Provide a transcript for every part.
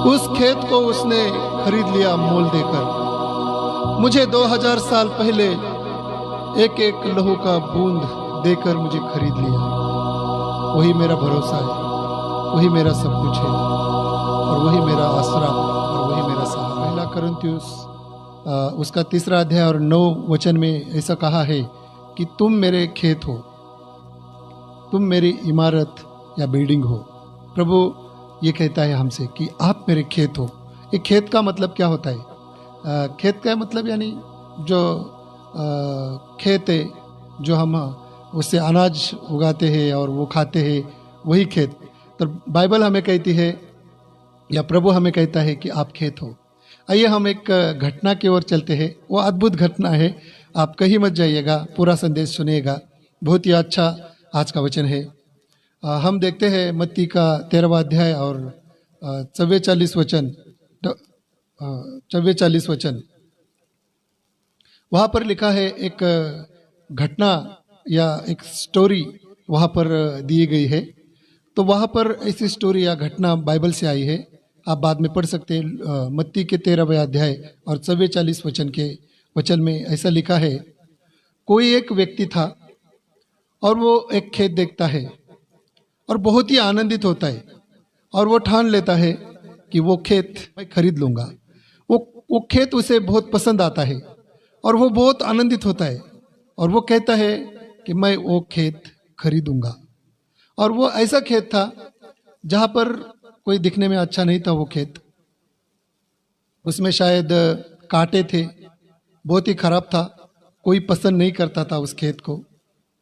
उस खेत को उसने खरीद लिया मोल देकर। मुझे 2000 साल पहले एक एक लहू का बूंद देकर मुझे खरीद लिया। वही मेरा भरोसा है, वही मेरा सब कुछ है, और वही मेरा आसरा, और वही मेरा सहारा। पहला कुरिन्थियुस उसका 3 अध्याय और 9 वचन में ऐसा कहा है कि तुम मेरे खेत हो, तुम मेरी इमारत या बिल्डिंग हो। प्रभु ये कहता है हमसे कि आप मेरे खेत हो। ये खेत का मतलब क्या होता है? खेत का मतलब यानी जो खेत है, जो हम उससे अनाज उगाते हैं और वो खाते हैं, वही खेत। तो बाइबल हमें कहती है या प्रभु हमें कहता है कि आप खेत हो। आइए हम एक घटना की ओर चलते हैं। वो अद्भुत घटना है, आप कहीं मत जाइएगा, पूरा संदेश सुनिएगा। बहुत ही अच्छा आज का वचन है। हम देखते हैं मत्ती का 13वां अध्याय और 44 वचन, 44 वचन। वहाँ पर लिखा है, एक घटना या एक स्टोरी वहाँ पर दी गई है। तो वहाँ पर ऐसी स्टोरी या घटना बाइबल से आई है, आप बाद में पढ़ सकते हैं। मत्ती के 13वें अध्याय और 44 वचन में ऐसा लिखा है, कोई एक व्यक्ति था और वो एक खेत देखता है और बहुत ही आनंदित होता है, और वो ठान लेता है कि वो खेत मैं खरीद लूँगा। वो खेत उसे बहुत पसंद आता है और वो बहुत आनंदित होता है, और वो कहता है कि मैं वो खेत खरीदूंगा। और वो ऐसा खेत था जहाँ पर कोई दिखने में अच्छा नहीं था। वो खेत, उसमें शायद कांटे थे, बहुत ही खराब था, कोई पसंद नहीं करता था उस खेत को।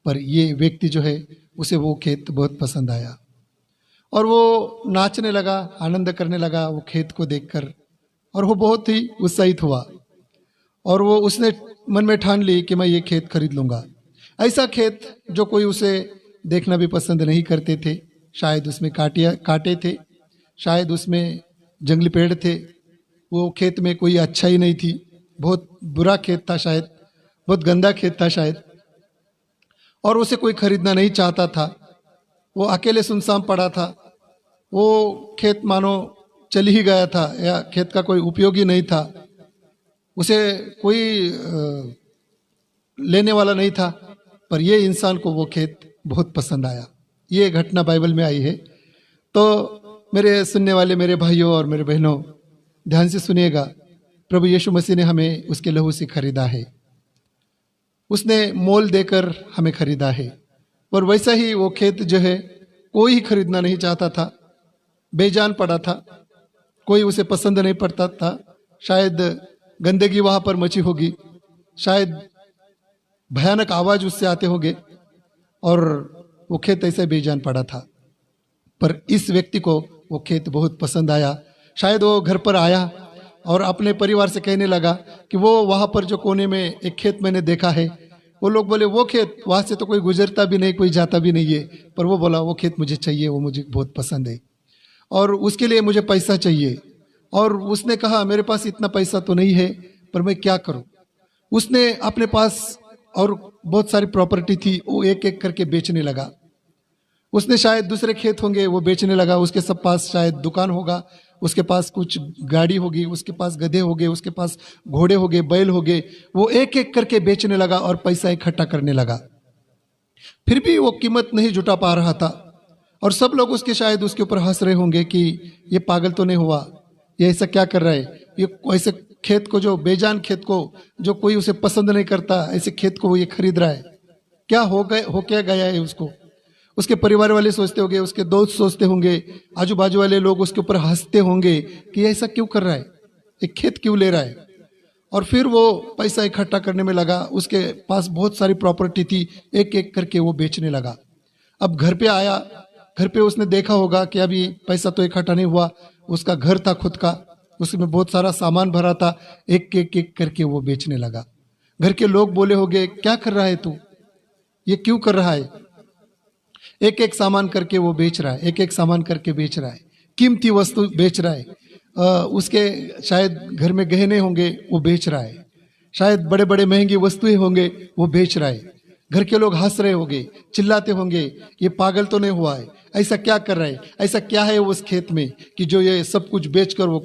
पर ये व्यक्ति जो है, उसे वो खेत बहुत पसंद आया और वो नाचने लगा, आनंद करने लगा वो खेत को देखकर, और वो बहुत ही उत्साहित हुआ और वो उसने मन में ठान ली कि मैं ये खेत खरीद लूँगा। ऐसा खेत जो कोई उसे देखना भी पसंद नहीं करते थे। शायद उसमें कांटे थे, शायद उसमें जंगली पेड़ थे, वो खेत में कोई अच्छाई नहीं थी, बहुत बुरा खेत था, शायद बहुत गंदा खेत था शायद, और उसे कोई खरीदना नहीं चाहता था। वो अकेले सुनसान पड़ा था। वो खेत मानो चल ही गया था, या खेत का कोई उपयोग ही नहीं था, उसे कोई लेने वाला नहीं था। पर ये इंसान को वो खेत बहुत पसंद आया। ये घटना बाइबल में आई है। तो मेरे सुनने वाले मेरे भाइयों और मेरे बहनों, ध्यान से सुनिएगा। प्रभु यीशु मसीह ने हमें उसके लहू से खरीदा है, उसने मोल देकर हमें खरीदा है। और वैसा ही वो खेत जो है, कोई खरीदना नहीं चाहता था, बेजान पड़ा था, कोई उसे पसंद नहीं पड़ता था। शायद गंदगी वहाँ पर मची होगी, शायद भयानक आवाज उससे आते होंगे, और वो खेत ऐसे बेजान पड़ा था। पर इस व्यक्ति को वो खेत बहुत पसंद आया। शायद वो घर पर आया और अपने परिवार से कहने लगा कि वो वहाँ पर जो कोने में एक खेत मैंने देखा है। वो लोग बोले वो खेत, वहाँ से तो कोई गुजरता भी नहीं, कोई जाता भी नहीं है। पर वो बोला वो खेत मुझे चाहिए, वो मुझे बहुत पसंद है और उसके लिए मुझे पैसा चाहिए। और उसने कहा मेरे पास इतना पैसा तो नहीं है, पर मैं क्या करूं। उसने अपने पास और बहुत सारी प्रॉपर्टी थी, वो एक एक करके बेचने लगा। उसने शायद दूसरे खेत होंगे, वो बेचने लगा। उसके सब पास शायद दुकान होगा, उसके पास कुछ गाड़ी होगी, उसके पास गधे होंगे, उसके पास घोड़े होंगे, बैल होंगे। वो एक एक करके बेचने लगा और पैसा इकट्ठा करने लगा। फिर भी वो कीमत नहीं जुटा पा रहा था, और सब लोग उसके शायद उसके ऊपर हंस रहे होंगे कि ये पागल तो नहीं हुआ, ये ऐसा क्या कर रहा है, ये ऐसे खेत को, जो बेजान खेत को, जो कोई उसे पसंद नहीं करता, ऐसे खेत को वो ये खरीद रहा है, क्या हो क्या गया है उसको। उसके परिवार वाले सोचते होंगे, उसके दोस्त सोचते होंगे, आजू बाजू वाले लोग उसके ऊपर हंसते होंगे कि ऐसा क्यों कर रहा है, एक खेत क्यों ले रहा है। और फिर वो पैसा इकट्ठा करने में लगा। उसके पास बहुत सारी प्रॉपर्टी थी, एक एक करके वो बेचने लगा। अब घर पे आया, घर पे उसने देखा होगा कि अभी पैसा तो इकट्ठा नहीं हुआ। उसका घर था खुद का, उसमें बहुत सारा सामान भरा था, एक एक करके वो बेचने लगा। घर के लोग बोले होंगे क्या कर रहा है तू, ये क्यों कर रहा है। एक एक सामान करके वो बेच रहा है, एक एक सामान करके बेच रहा है, कीमती वस्तु बेच रहा है। उसके शायद घर में गहने होंगे, वो बेच रहा है। शायद बड़े बड़े महंगी वस्तुएं होंगे, वो बेच रहा है। घर के लोग हंस रहे होंगे, चिल्लाते होंगे, ये पागल तो नहीं हुआ है, ऐसा क्या कर रहा है, ऐसा क्या है उस खेत में कि जो ये सब कुछ बेचकर वो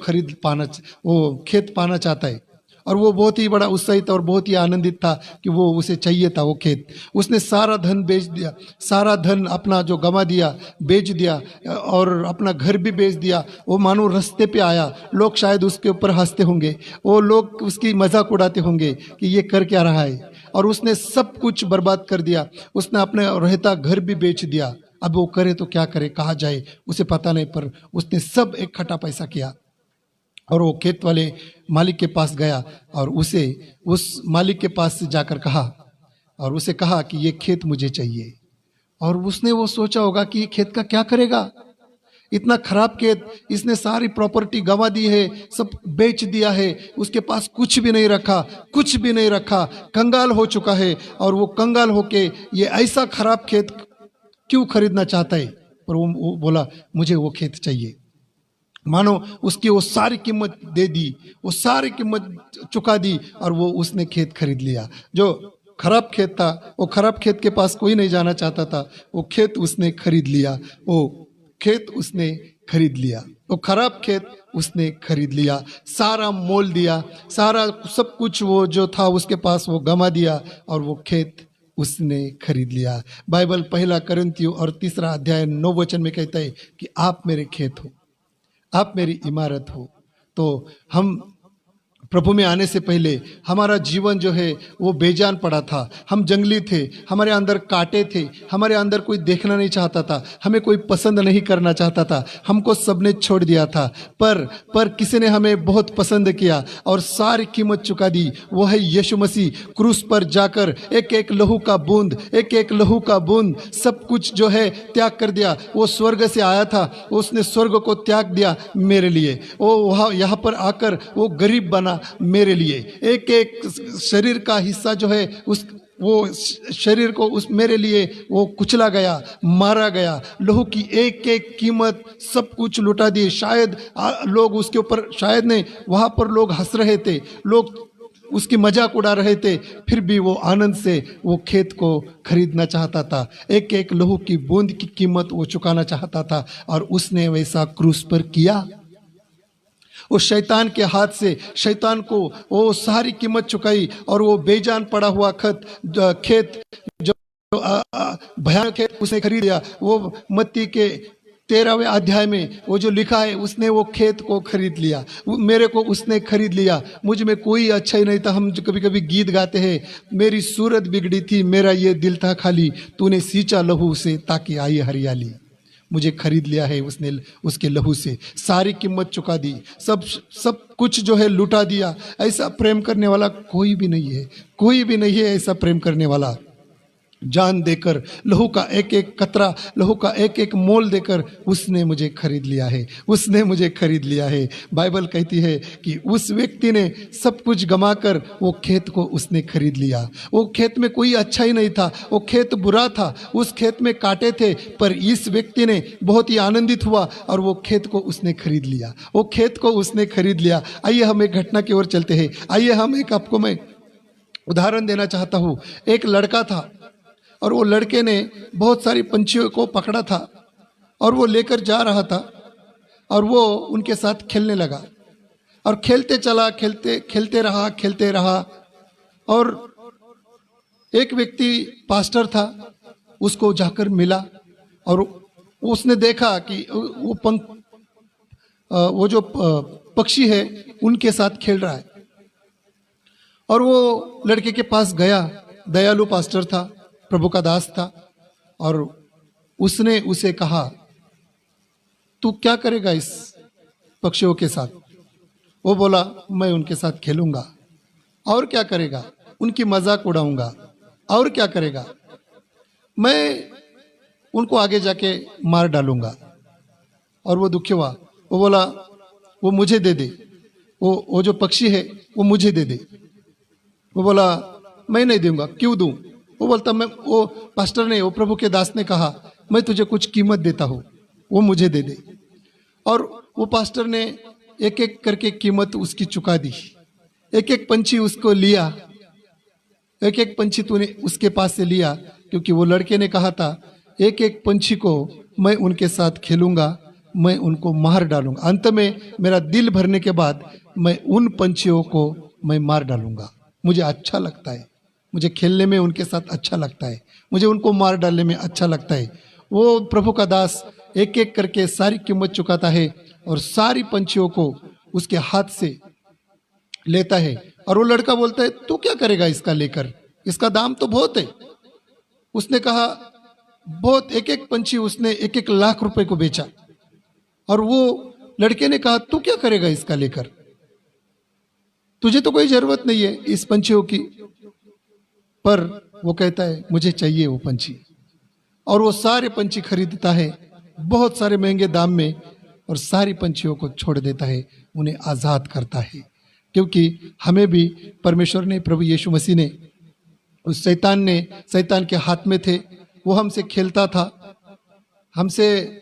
वो खेत पाना चाहता है। और वो बहुत ही बड़ा उत्साहित और बहुत ही आनंदित था कि वो उसे चाहिए था वो खेत। उसने सारा धन बेच दिया, सारा धन अपना जो गंवा दिया बेच दिया, और अपना घर भी बेच दिया। वो मानो रास्ते पे आया, लोग शायद उसके ऊपर हंसते होंगे, वो लोग उसकी मजाक उड़ाते होंगे कि ये कर क्या रहा है, और उसने सब कुछ बर्बाद कर दिया। उसने अपने रहता घर भी बेच दिया। अब वो करे तो क्या करे, कहाँ जाए, उसे पता नहीं, पर उसने सब इकट्ठा पैसा किया और वो खेत वाले मालिक के पास गया और उसे उस मालिक के पास से जाकर कहा, और उसे कहा कि ये खेत मुझे चाहिए। और उसने वो सोचा होगा कि ये खेत का क्या करेगा, इतना खराब खेत, इसने सारी प्रॉपर्टी गंवा दी है, सब बेच दिया है, उसके पास कुछ भी नहीं रखा, कुछ भी नहीं रखा, कंगाल हो चुका है। और वो कंगाल होके ये ऐसा खराब खेत क्यों खरीदना चाहता है। पर वो बोला मुझे वो खेत चाहिए। मानो उसकी वो सारी कीमत दे दी, वो सारी कीमत चुका दी, और वो उसने खेत खरीद लिया। जो खराब खेत था, वो खराब खेत के पास कोई नहीं जाना चाहता था, वो खेत उसने खरीद लिया, वो खेत उसने खरीद लिया, वो खराब खेत उसने खरीद लिया, सारा मोल दिया, सारा सब कुछ वो जो था उसके पास वो गंवा दिया, और वो खेत उसने खरीद लिया। बाइबल 1 कुरिन्थियों और 3 अध्याय 9 वचन में कहता है कि आप मेरे खेत हो, आप मेरी इमारत हो। तो हम प्रभु में आने से पहले हमारा जीवन जो है वो बेजान पड़ा था, हम जंगली थे, हमारे अंदर कांटे थे, हमारे अंदर कोई देखना नहीं चाहता था, हमें कोई पसंद नहीं करना चाहता था, हमको सबने छोड़ दिया था। पर किसी ने हमें बहुत पसंद किया और सारी कीमत चुका दी। वो है यीशु मसीह। क्रूस पर जाकर एक एक लहू का बूंद, एक एक लहू का बूंद सब कुछ जो है त्याग कर दिया। वो स्वर्ग से आया था, उसने स्वर्ग को त्याग दिया मेरे लिए। वो वहाँ यहाँ पर आकर वो गरीब बना मेरे लिए। एक एक शरीर का हिस्सा जो है उस वो शरीर को उस मेरे लिए वो कुचला गया, मारा गया। लहू की एक एक कीमत सब कुछ लुटा दी। शायद लोग उसके ऊपर, शायद नहीं, वहाँ पर लोग हंस रहे थे, लोग उसकी मजाक उड़ा रहे थे, फिर भी वो आनंद से वो खेत को खरीदना चाहता था। एक एक लहू की बूंद की कीमत वो चुकाना चाहता था, और उसने वैसा क्रूस पर किया। उस शैतान के हाथ से शैतान को वो सारी कीमत चुकाई, और वो बेजान पड़ा हुआ खेत जो भयानक खेत उसने खरीद लिया। वो मत्ती के 13वें अध्याय में वो जो लिखा है, उसने वो खेत को खरीद लिया, मेरे को उसने खरीद लिया। मुझ में कोई अच्छा ही नहीं था। हम जो कभी कभी गीत गाते हैं, मेरी सूरत बिगड़ी थी, मेरा ये दिल था खाली, तूने सींचा लहू से ताकि आई हरियाली। मुझे खरीद लिया है उसने, उसके लहू से सारी कीमत चुका दी, सब कुछ जो है लुटा दिया। ऐसा प्रेम करने वाला कोई भी नहीं है, कोई भी नहीं है ऐसा प्रेम करने वाला। जान देकर, लहू का एक एक कतरा, लहू का एक एक मोल देकर उसने मुझे खरीद लिया है, उसने मुझे खरीद लिया है। बाइबल कहती है कि उस व्यक्ति ने सब कुछ गंवाकर वो खेत को उसने खरीद लिया। वो खेत में कोई अच्छा ही नहीं था, वो खेत बुरा था, उस खेत में कांटे थे, पर इस व्यक्ति ने बहुत ही आनंदित हुआ और वो खेत को उसने खरीद लिया, वो खेत को उसने खरीद लिया। आइए हम एक घटना की ओर चलते हैं। आइए हम एक, आपको मैं उदाहरण देना चाहता हूँ। एक लड़का था और वो लड़के ने बहुत सारी पंछियों को पकड़ा था और वो लेकर जा रहा था, और वो उनके साथ खेलने लगा और खेलते चला, खेलते रहा। और एक व्यक्ति पास्टर था, उसको जाकर मिला और उसने देखा कि वो जो पक्षी है उनके साथ खेल रहा है। और वो लड़के के पास गया, दयालु पास्टर था, प्रभु का दास था, और उसने उसे कहा, तू क्या करेगा इस पक्षियों के साथ? वो बोला, मैं उनके साथ खेलूंगा। और क्या करेगा? उनकी मजाक उड़ाऊंगा। और क्या करेगा? मैं उनको आगे जाके मार डालूंगा। और वो दुखी हुआ, वो बोला, वो मुझे दे दे, वो जो पक्षी है वो मुझे दे दे। वो बोला, मैं नहीं दूंगा। क्यों दूं? वो बोलता, मैं, वो पास्टर ने, वो प्रभु के दास ने कहा, मैं तुझे कुछ कीमत देता हूँ, वो मुझे दे दे। और वो पास्टर ने एक एक करके कीमत उसकी चुका दी। एक एक पंछी उसको लिया, एक एक पंछी तूने उसके पास से लिया, क्योंकि वो लड़के ने कहा था एक एक पंछी को मैं उनके साथ खेलूंगा, मैं उनको मार डालूंगा, अंत में मेरा दिल भरने के बाद मैं उन पंछियों को मैं मार डालूंगा। मुझे अच्छा लगता है, मुझे खेलने में उनके साथ अच्छा लगता है, मुझे उनको मार डालने में अच्छा लगता है। वो प्रभु का दास एक एक करके सारी कीमत चुकाता है और सारी पंछियों को उसके हाथ से लेता है। और वो लड़का बोलता है तू क्या करेगा इसका लेकर, इसका दाम तो बहुत है। उसने कहा बहुत, एक एक पंछी उसने 1-1 लाख रुपए को बेचा। और वो लड़के ने कहा तू क्या करेगा इसका लेकर, तुझे तो कोई जरूरत नहीं है इस पंछियों की। पर वो कहता है मुझे चाहिए वो पंछी, और वो सारे पंछी खरीदता है बहुत सारे महंगे दाम में, और सारी पंछियों को छोड़ देता है, उन्हें आज़ाद करता है। क्योंकि हमें भी परमेश्वर ने, प्रभु यीशु मसीह ने, उस शैतान के हाथ में थे, वो हमसे खेलता था, हमसे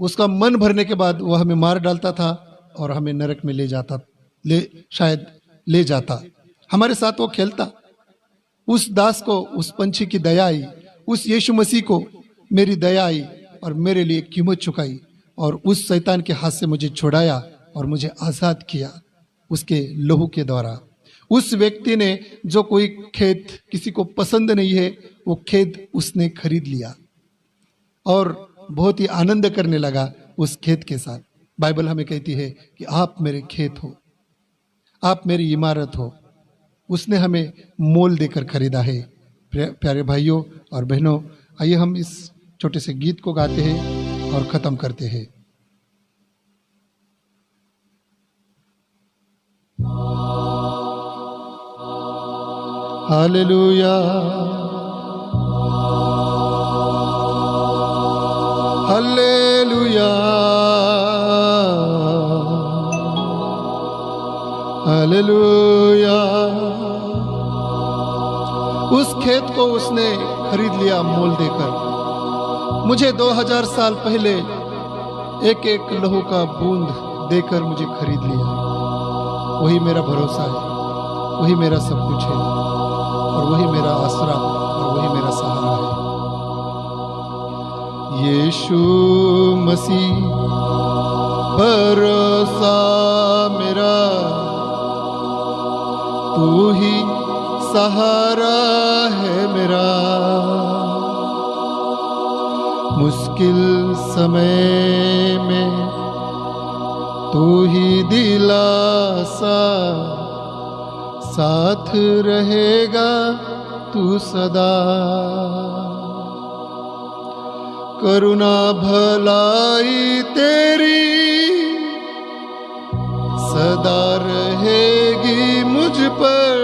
उसका मन भरने के बाद वो हमें मार डालता था और हमें नरक में शायद ले जाता। हमारे साथ वो खेलता। उस दास को उस पंछी की दया आई, उस यीशु मसीह को मेरी दया आई और मेरे लिए कीमत चुकाई, और उस शैतान के हाथ से मुझे छुड़ाया और मुझे आज़ाद किया उसके लहू के द्वारा। उस व्यक्ति ने जो कोई खेत किसी को पसंद नहीं है, वो खेत उसने खरीद लिया और बहुत ही आनंद करने लगा उस खेत के साथ। बाइबल हमें कहती है कि आप मेरे खेत हो, आप मेरी इमारत हो। उसने हमें मोल देकर खरीदा है। प्यारे भाइयों और बहनों, आइए हम इस छोटे से गीत को गाते हैं और ख़त्म करते हैं। Hallelujah, hallelujah, hallelujah. उस खेत को उसने खरीद लिया मोल देकर। मुझे 2000 साल पहले एक एक लहू का बूंद देकर मुझे खरीद लिया। वही मेरा भरोसा है, वही मेरा सब कुछ है, और वही मेरा आसरा और वही मेरा सहारा है। यीशु मसीह भरोसा मेरा, तू ही सहारा है मेरा। मुश्किल समय में तू ही दिलासा, साथ रहेगा तू सदा। करुणा भलाई तेरी सदा रहेगी मुझ पर,